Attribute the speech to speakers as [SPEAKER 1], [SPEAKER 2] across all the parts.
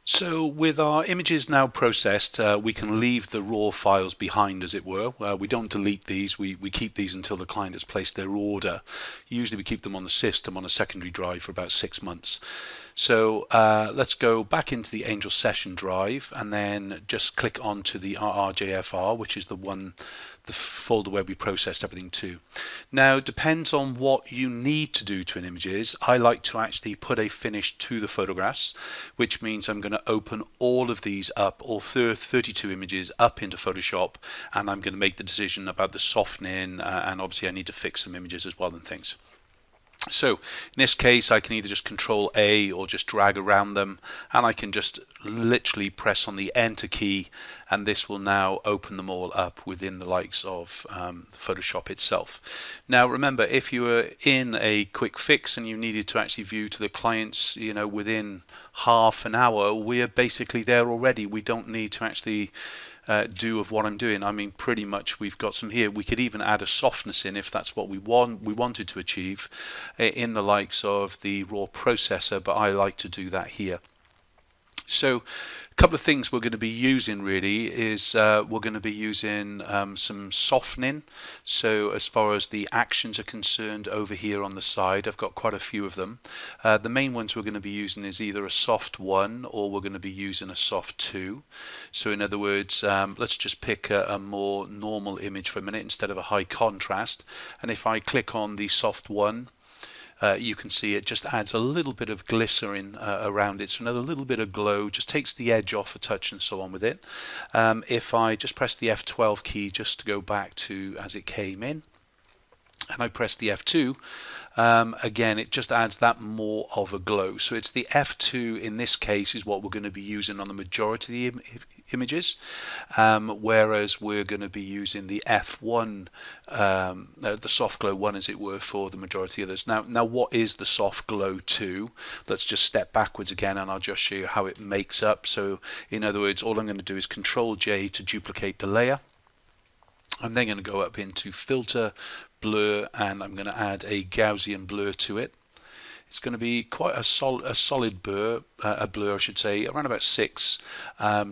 [SPEAKER 1] So with our images now processed, we can leave the raw files behind, as it were. We don't delete these, we keep these until the client has placed their order. Usually we keep them on the system on a secondary drive for about 6 months. So let's go back into the Angel Session drive and then just click onto the RRJFR, which is the folder where we processed everything to. Now, it depends on what you need to do to an images. I like to actually put a finish to the photographs, which means I'm going to open all of these up, all 32 images up into Photoshop, and I'm going to make the decision about the softening, and obviously I need to fix some images as well and things. So in this case I can either just Control A or just drag around them, and I can just literally press on the Enter key, and this will now open them all up within the likes of Photoshop itself. Now remember, if you were in a quick fix and you needed to actually view to the clients, within half an hour, we're basically there already. We don't need to actually do of what I'm doing. I mean, pretty much we've got some here. We could even add a softness in if that's what we wanted to achieve in the likes of the raw processor, but I like to do that here. So a couple of things we're going to be using really is we're going to be using some softening. So as far as the actions are concerned over here on the side, I've got quite a few of them. The main ones we're going to be using is either a soft 1 or we're going to be using a soft 2. So in other words, let's just pick a more normal image for a minute instead of a high contrast. And if I click on the soft 1, you can see it just adds a little bit of glycerin around it, so another little bit of glow, just takes the edge off a touch and so on with it. If I just press the F12 key just to go back to as it came in, and I press the F2, again it just adds that more of a glow. So it's the F2 in this case is what we're going to be using on the majority of the images, whereas we're going to be using the F1, the soft glow 1 as it were, for the majority of this. Now what is the soft glow 2? Let's just step backwards again and I'll just show you how it makes up. So in other words, all I'm going to do is Control J to duplicate the layer. I'm then going to go up into Filter, Blur, and I'm going to add a Gaussian blur to it. It's going to be quite a solid blur, I should say, around about 6,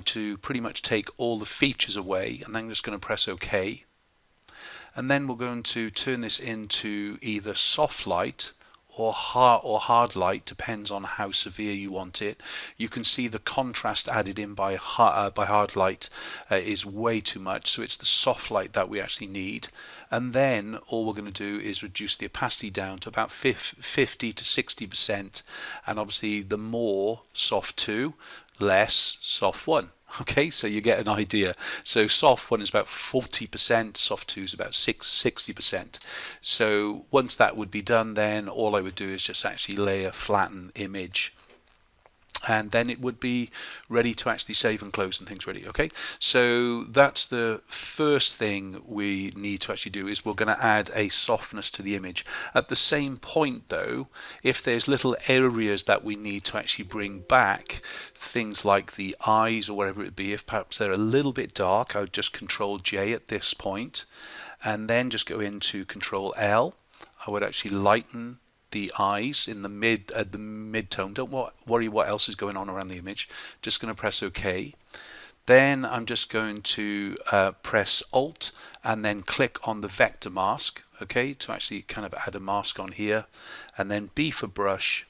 [SPEAKER 1] to pretty much take all the features away, and then I'm just going to press OK. And then we're going to turn this into either soft light or hard light, depends on how severe you want it. You can see the contrast added in by hard light is way too much, so it's the soft light that we actually need. And then all we're going to do is reduce the opacity down to about 50 to 60%, and obviously the more soft 2, less soft 1. Okay, so you get an idea. So soft 1 is about 40%, soft 2 is about 60%. So once that would be done, then all I would do is just actually layer flatten image, and then it would be ready to actually save and close and things ready. Okay, so that's the first thing we need to actually do, is we're going to add a softness to the image. At the same point though, if there's little areas that we need to actually bring back, things like the eyes or whatever it be, if perhaps they're a little bit dark, I would just Control J at this point and then just go into Control L. I would actually lighten the eyes in the mid-tone. Don't worry what else is going on around the image. Just going to press OK. Then I'm just going to press Alt and then click on the vector mask, okay, to actually kind of add a mask on here, and then B for brush,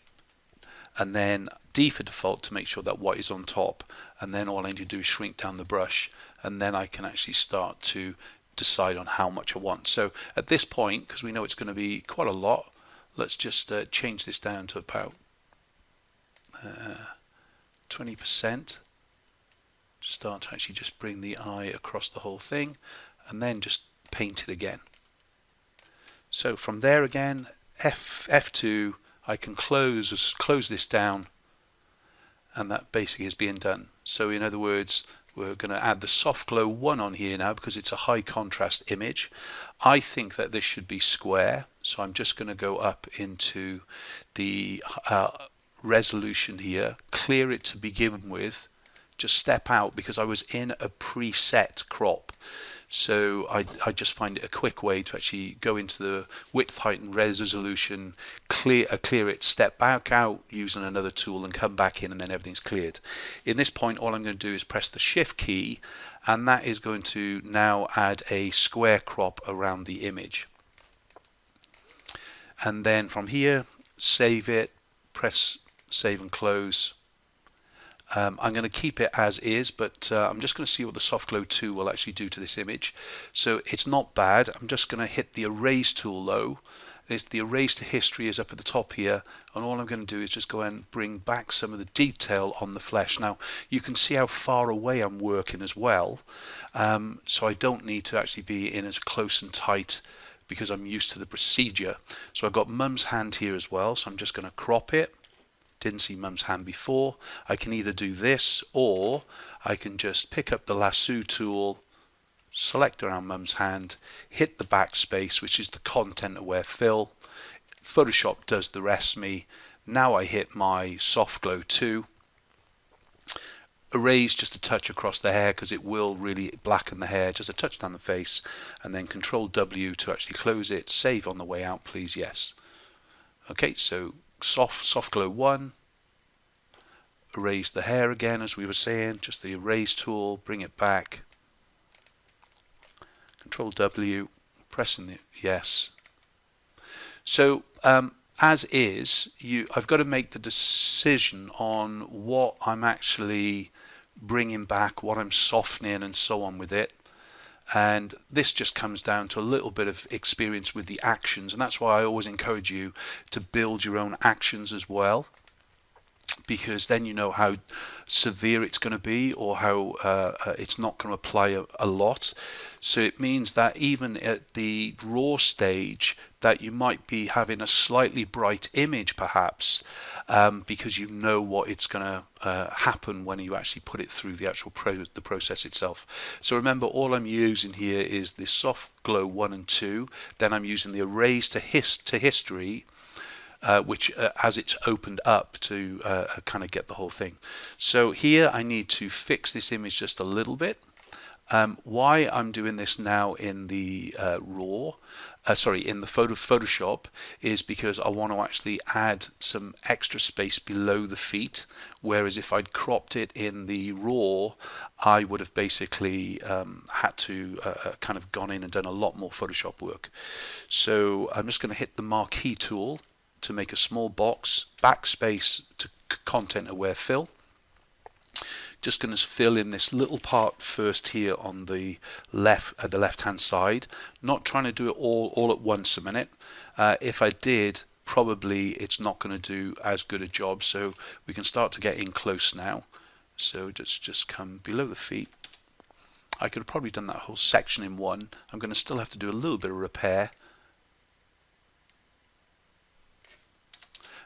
[SPEAKER 1] and then D for default to make sure that white is on top, and then all I need to do is shrink down the brush, and then I can actually start to decide on how much I want. So at this point, because we know it's going to be quite a lot, let's just change this down to about 20%. Start to actually just bring the eye across the whole thing and then just paint it again. So from there again, F2, I can close this down, and that basically is being done. So in other words, we're going to add the soft glow 1 on here now because it's a high contrast image. I think that this should be square, so I'm just going to go up into the resolution here, clear it to begin with, just step out because I was in a preset crop. So I just find it a quick way to actually go into the width, height and resolution, clear it, step back out using another tool and come back in, and then everything's cleared. In this point, all I'm going to do is press the Shift key, and that is going to now add a square crop around the image. And then from here, save it, press save and close. I'm going to keep it as is, but I'm just going to see what the Soft Glow 2 will actually do to this image. So it's not bad. I'm just going to hit the Erase tool though. The Erase to History is up at the top here, and all I'm going to do is just go and bring back some of the detail on the flesh. Now you can see how far away I'm working as well, so I don't need to actually be in as close and tight because I'm used to the procedure. So I've got Mum's hand here as well, so I'm just going to crop it. Didn't see Mum's hand before. I can either do this, or I can just pick up the lasso tool, select around Mum's hand, hit the backspace, which is the content aware fill. Photoshop does the rest me. Now I hit my Soft Glow 2. Erase just a touch across the hair because it will really blacken the hair, just a touch down the face, and then Control W to actually close it. Save on the way out, please. Yes. Okay, so Soft Glow 1, erase the hair again as we were saying, just the Erase tool, bring it back, Control W, pressing the yes. So as is, I've got to make the decision on what I'm actually bringing back, what I'm softening and so on with it. And this just comes down to a little bit of experience with the actions, and that's why I always encourage you to build your own actions as well, because then you know how severe it's going to be or how it's not going to apply a lot. So it means that even at the raw stage that you might be having a slightly bright image perhaps, because you know what it's going to happen when you actually put it through the actual the process itself. So remember, all I'm using here is the Soft Glow 1 and 2, then I'm using the Erase to History, which as it's opened up to kind of get the whole thing. So here I need to fix this image just a little bit. Why I'm doing this now in the in the Photoshop is because I want to actually add some extra space below the feet, whereas if I'd cropped it in the RAW, I would have basically had to kind of gone in and done a lot more Photoshop work. So I'm just going to hit the Marquee tool to make a small box, backspace to content aware fill. Just going to fill in this little part first here on the left hand side, not trying to do it all at once a minute. If I did, probably it's not going to do as good a job, so we can start to get in close now. So just come below the feet. I could have probably done that whole section in one. I'm going to still have to do a little bit of repair,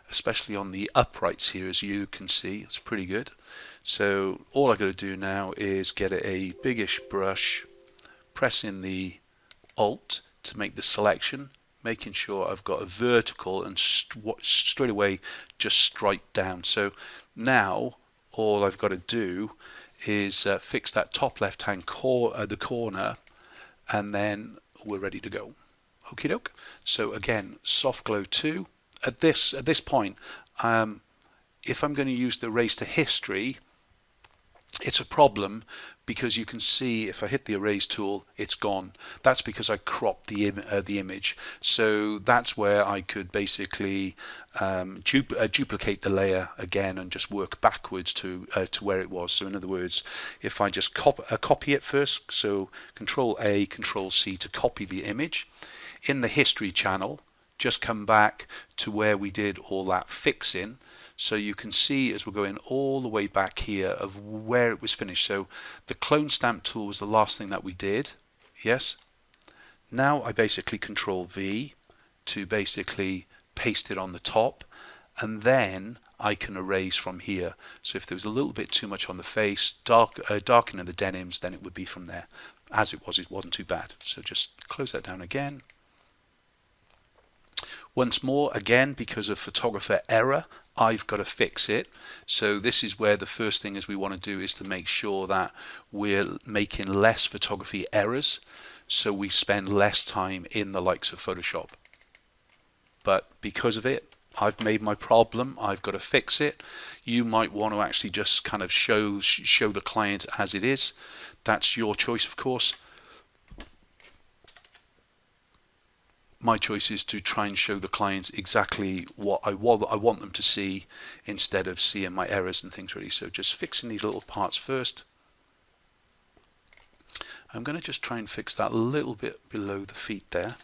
[SPEAKER 1] especially on the uprights here. As you can see, it's pretty good. So all I've got to do now is get a biggish brush, press in the Alt to make the selection, making sure I've got a vertical and straight away just stripe down. So now all I've got to do is fix that top left hand the corner, and then we're ready to go. Okie doke. So again, Soft Glow 2. At this point, if I'm going to use the Erase to History, it's a problem because you can see if I hit the Erase tool, it's gone. That's because I cropped the image. So that's where I could basically duplicate the layer again and just work backwards to where it was. So in other words, if I just copy it first, so Control A, Control C to copy the image. In the History channel, just come back to where we did all that fixing. So you can see as we're going all the way back here of where it was finished. So the clone stamp tool was the last thing that we did. Yes. Now I basically Control V to basically paste it on the top, and then I can erase from here. So if there was a little bit too much on the face, darkening the denims, then it would be from there. As it wasn't too bad. So just close that down again. Once more, again, because of photographer error, I've got to fix it. So this is where the first thing is we want to do is to make sure that we're making less photography errors, so we spend less time in the likes of Photoshop. But because of it, I've made my problem, I've got to fix it. You might want to actually just kind of show the client as it is. That's your choice, of course. My choice is to try and show the clients exactly what I want them to see, instead of seeing my errors and things really. So just fixing these little parts first. I'm going to just try and fix that a little bit below the feet there,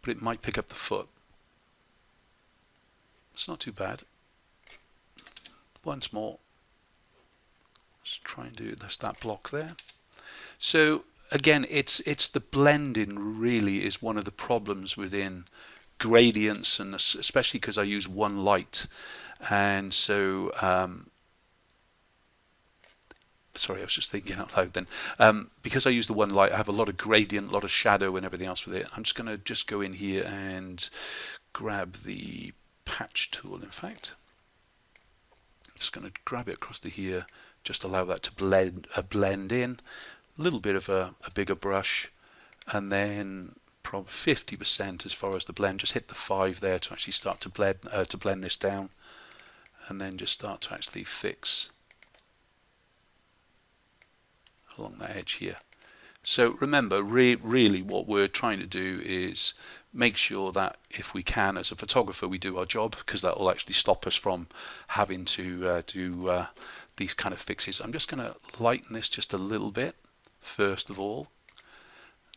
[SPEAKER 1] but it might pick up the foot. It's not too bad. Once more. Let's try and do that block there. So again, it's the blending really is one of the problems within gradients, and especially because I use one light, and so sorry, I was just thinking out loud then. Because I use the one light, I have a lot of gradient, a lot of shadow and everything else with it. I'm just going to go in here and grab the patch tool. In fact, just going to grab it across to here, just allow that to blend in. A little bit of a bigger brush, and then probably 50% as far as the blend. Just hit the 5 there to actually start to blend this down, and then just start to actually fix along that edge here. So remember, really what we're trying to do is make sure that if we can, as a photographer, we do our job, because that will actually stop us from having to do these kind of fixes. I'm just going to lighten this just a little bit first of all.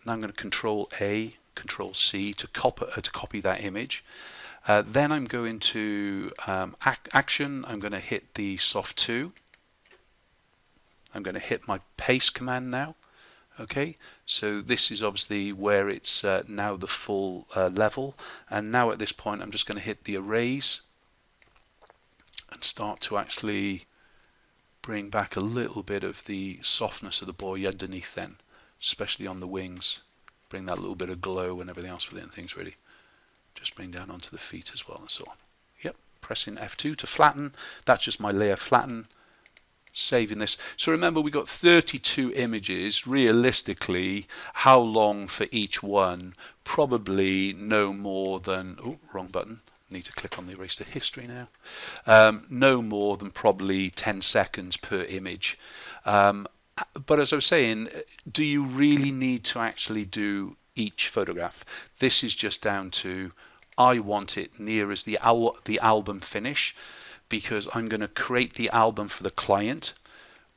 [SPEAKER 1] Now I'm going to Control A, Control C to copy that image. Then I'm going to Action. I'm going to hit the Soft 2. I'm going to hit my Paste command now. Okay, so this is obviously where it's now the full level, and now at this point I'm just going to hit the Erase and start to actually bring back a little bit of the softness of the boy underneath then, especially on the wings. Bring that little bit of glow and everything else with it and things really. Just bring down onto the feet as well and so on. Yep, pressing F2 to flatten. That's just my layer flatten. Saving this. So remember, we got 32 images. Realistically, how long for each one? Probably no more than, oh, wrong button. Need to click on the erase to history now. No more than probably 10 seconds per image. But as I was saying, do you really need to actually do each photograph? This is just down to, I want it near as the album finish, because I'm going to create the album for the client,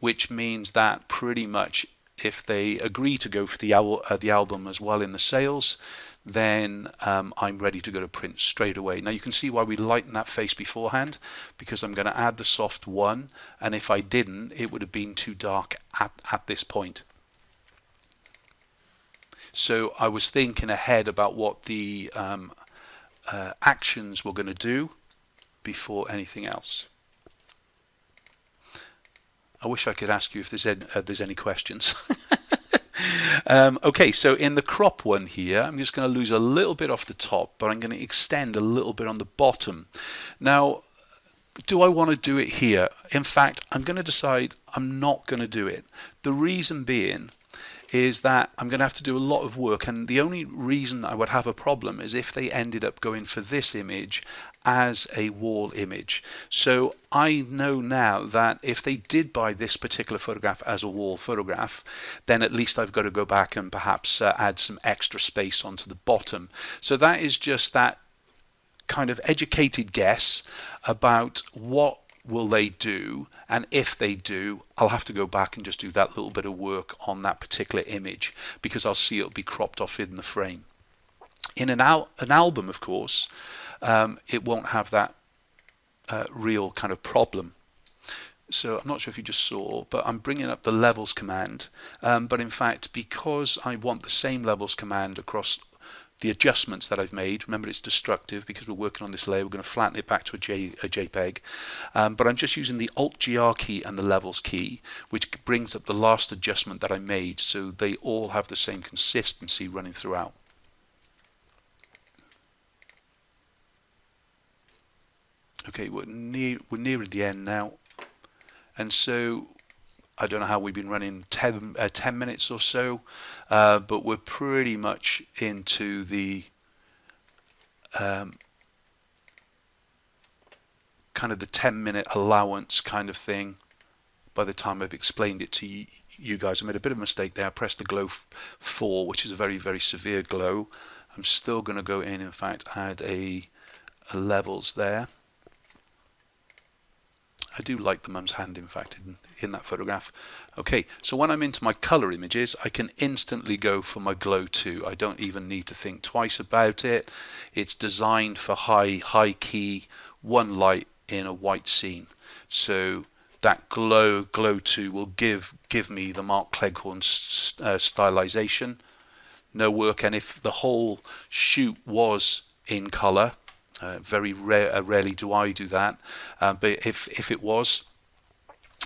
[SPEAKER 1] which means that pretty much if they agree to go for the album as well in the sales, then I'm ready to go to print straight away. Now you can see why we lighten that face beforehand, because I'm going to add the soft 1, and if I didn't, it would have been too dark at this point. So I was thinking ahead about what the actions were going to do before anything else. I wish I could ask you if there's any questions. Okay, so in the crop one here, I'm just going to lose a little bit off the top, but I'm going to extend a little bit on the bottom. Now, do I want to do it here? In fact, I'm going to decide I'm not going to do it. The reason being is that I'm going to have to do a lot of work, and the only reason I would have a problem is if they ended up going for this image as a wall image. So I know now that if they did buy this particular photograph as a wall photograph, then at least I've got to go back and perhaps add some extra space onto the bottom. So that is just that kind of educated guess about what will they do, and if they do, I'll have to go back and just do that little bit of work on that particular image, because I'll see it'll be cropped off in the frame. In an album, of course, it won't have that real kind of problem. So I'm not sure if you just saw, but I'm bringing up the levels command, but in fact, because I want the same levels command across the adjustments that I've made, remember it's destructive because we're working on this layer, we're going to flatten it back to a JPEG, but I'm just using the Alt-GR key and the levels key, which brings up the last adjustment that I made, so they all have the same consistency running throughout. Okay, we're near the end now, and so I don't know how we've been running, 10 minutes or so, but we're pretty much into the kind of the 10-minute allowance kind of thing by the time I've explained it to you guys. I made a bit of a mistake there. I pressed the glow 4, which is a very, very severe glow. I'm still going to go in fact, add a levels there. I do like the mum's hand, in fact, in that photograph. Okay, so when I'm into my color images, I can instantly go for my glow 2. I don't even need to think twice about it. It's designed for high key, one light in a white scene. So that glow 2 will give me the Mark Cleghorn stylization. No work, and if the whole shoot was in color, very rarely do I do that, but if it was,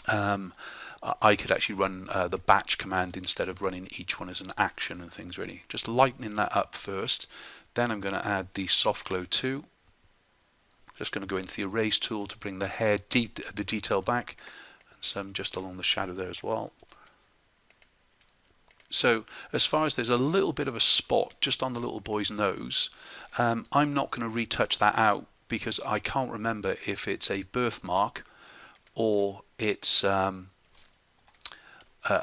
[SPEAKER 1] I could actually run the batch command instead of running each one as an action and things. Really just lightening that up first. Then I'm going to add the soft glow 2. Just going to go into the erase tool to bring the hair the detail back, and some just along the shadow there as well. So as far as there's a little bit of a spot just on the little boy's nose, I'm not going to retouch that out because I can't remember if it's a birthmark or it's a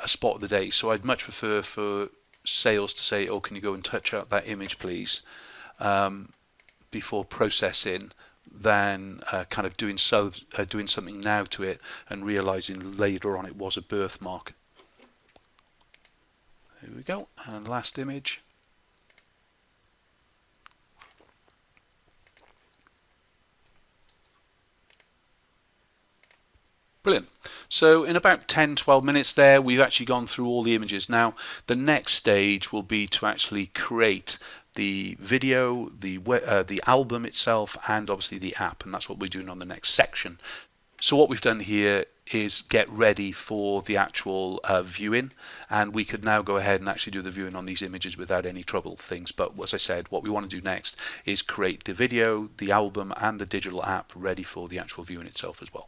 [SPEAKER 1] spot of the day. So I'd much prefer for sales to say, oh, can you go and touch out that image please, before processing, than kind of doing something now to it and realizing later on it was a birthmark. There we go, and last image. Brilliant. So in about 10-12 minutes there, we've actually gone through all the images. Now the next stage will be to actually create the video, the album itself, and obviously the app, and that's what we're doing on the next section. So what we've done here is get ready for the actual viewing, and we could now go ahead and actually do the viewing on these images without any trouble things. But as I said, what we want to do next is create the video, the album, and the digital app ready for the actual viewing itself as well.